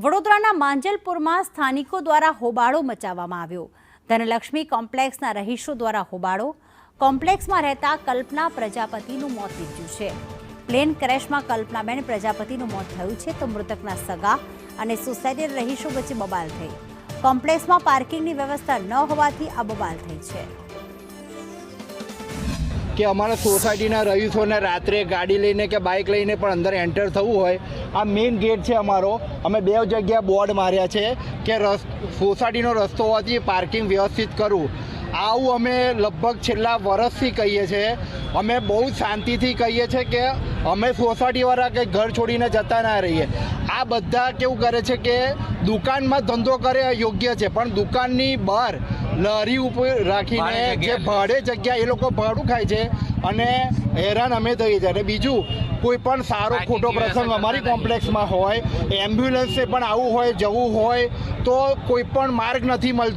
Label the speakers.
Speaker 1: વડોદરાના માંજલપુરમાં સ્થાનિકો દ્વારા હોબાળો મચાવવામાં આવ્યો। ધનલક્ષ્મી કોમ્પ્લેક્સના રહીશો દ્વારા હોબાળો। કોમ્પ્લેક્સમાં રહેતા કલ્પના પ્રજાપતિનું મોત નીપજ્યું છે। પ્લેન ક્રેશમાં કલ્પનાબેન પ્રજાપતિનું મોત થયું છે તો મૃતકના સગા અને સોસાયટીના રહીશો વચ્ચે બબાલ થઈ। કોમ્પ્લેક્સમાં પાર્કિંગની વ્યવસ્થા ન હોવાથી આ બબાલ થઈ છે
Speaker 2: કે અમારા સોસાયટીના રહીશોને રાત્રે ગાડી લઈને કે બાઇક લઈને પણ અંદર એન્ટર થવું હોય, આ મેઇન ગેટ છે અમારો। અમે બે જગ્યા બોર્ડ માર્યા છે કે સોસાયટીનો રસ્તો હોવાથી પાર્કિંગ વ્યવસ્થિત કરવું। આવું અમે લગભગ છેલ્લા વર્ષથી કહીએ છીએ। અમે બહુ શાંતિથી કહીએ છીએ કે અમે સોસાયટીવાળા કે ઘર છોડીને જતા ના રહીએ। આ બધા કેવું કરે છે કે દુકાનમાં ધંધો કરે યોગ્ય છે, પણ દુકાનની બહાર લારી ઉપર રાખીને જે ભાડે જગ્યા એ લોકો ભાડું ખાય છે અને હેરાન અમે થઈએ છીએ। અને બીજું કોઈ પણ સારો ખોટો પ્રસંગ અમારી કોમ્પ્લેક્સમાં હોય, એમ્બ્યુલન્સે પણ આવવું હોય જવું હોય તો કોઈ પણ માર્ગ નથી મળતો।